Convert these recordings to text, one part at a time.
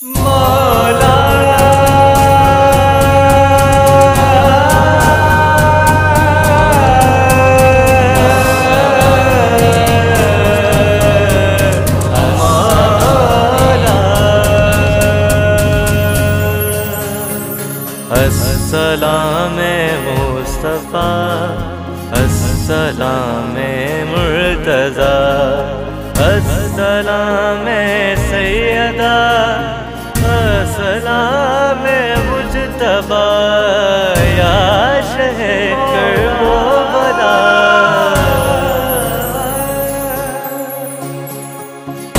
मौला अस्सलाम मुस्तफ़ा अस्सलाम मुर्तज़ा अस्सलाम सैयदा अस्सलाम मुज्तबा या शहे करबला।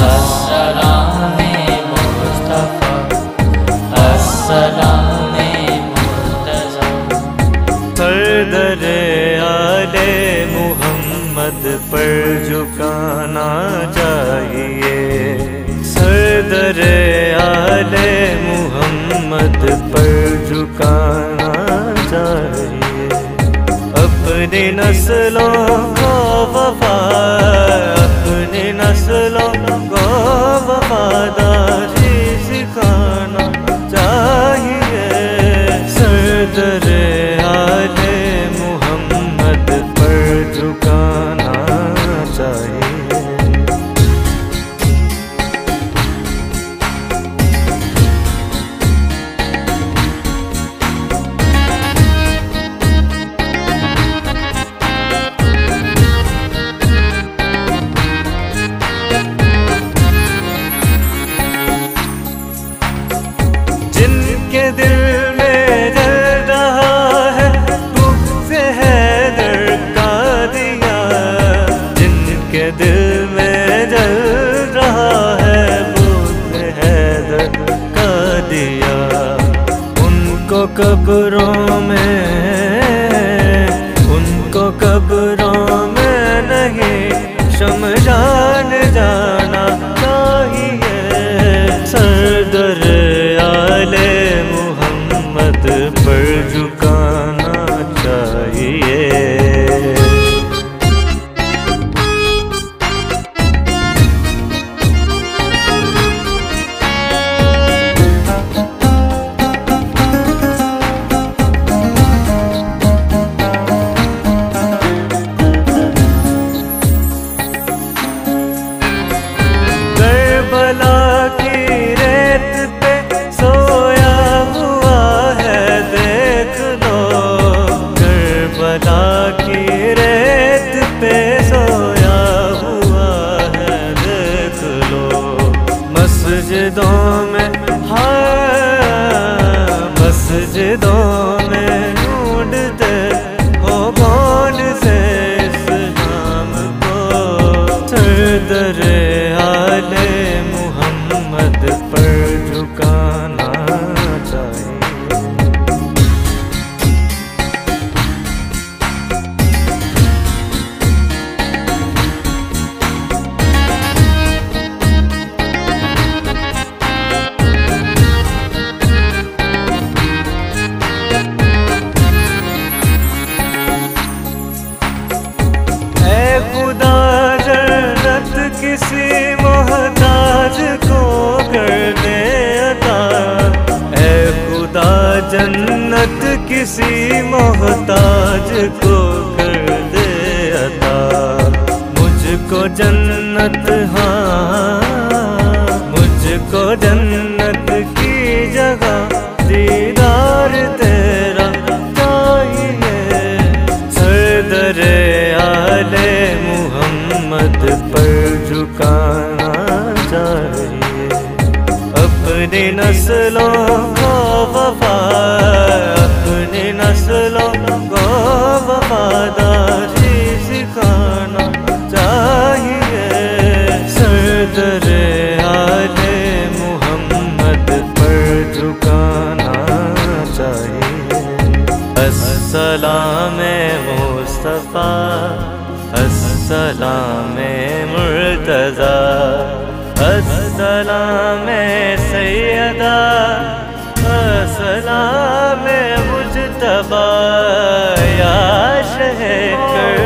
अस्सलाम मुस्तफ़ा अस्सलाम दरे आले मुहम्मद पर झुकाना चाहिए, सरदरे आले मुहम्मद पर झुकाना चाहिए। अपनी नस्लों को वफा, अपनी नस्लों को वफादारी सिखाना चाहिए। सरदरे झुकाना चाहिए। जिनके दिल में जल रहा है तुझसे हैदर का दिया, जिनके दिल में जल रहा है तुझसे हैदर का दिया। उनको कब्रों में, उनको कब्रों में नहीं शमशान जाना चाहिए। सरदर आले मुहम्मद पर झुकाना चाहिए। करबला की रेत पे सोया हुआ है देख लो, करबला की रेत पे सोया हुआ है देख लो। मस्जिदों में हाँ, मस्जिदों में ढूंढते हो कौन से इस्लाम को। सरदर आले मुहम्मद पर झुकाना चाहिए। ऐ खुदा जन्नत किसी मोहताज को कर दे अता, ऐ खुदा जन्नत किसी मोहताज को कर दे अता। मुझको जन्नत हाँ, मुझको जन्नत की जगह दीदार तेरा चाहिए। सरदर आले मुहम्मद पर झुकाना चाहिए। अपनी नस्लों को वफा, अपनी नस्लों को वफादारी सिखाना चाहिए। सरदर आले मुहम्मद पर झुकाना चाहिए। अस्सलाम मुस्तफ़ा अस्सलाम मुर्तज़ा अस्सलाम सैयदा अस्सलाम मुज्तबा या शहे कर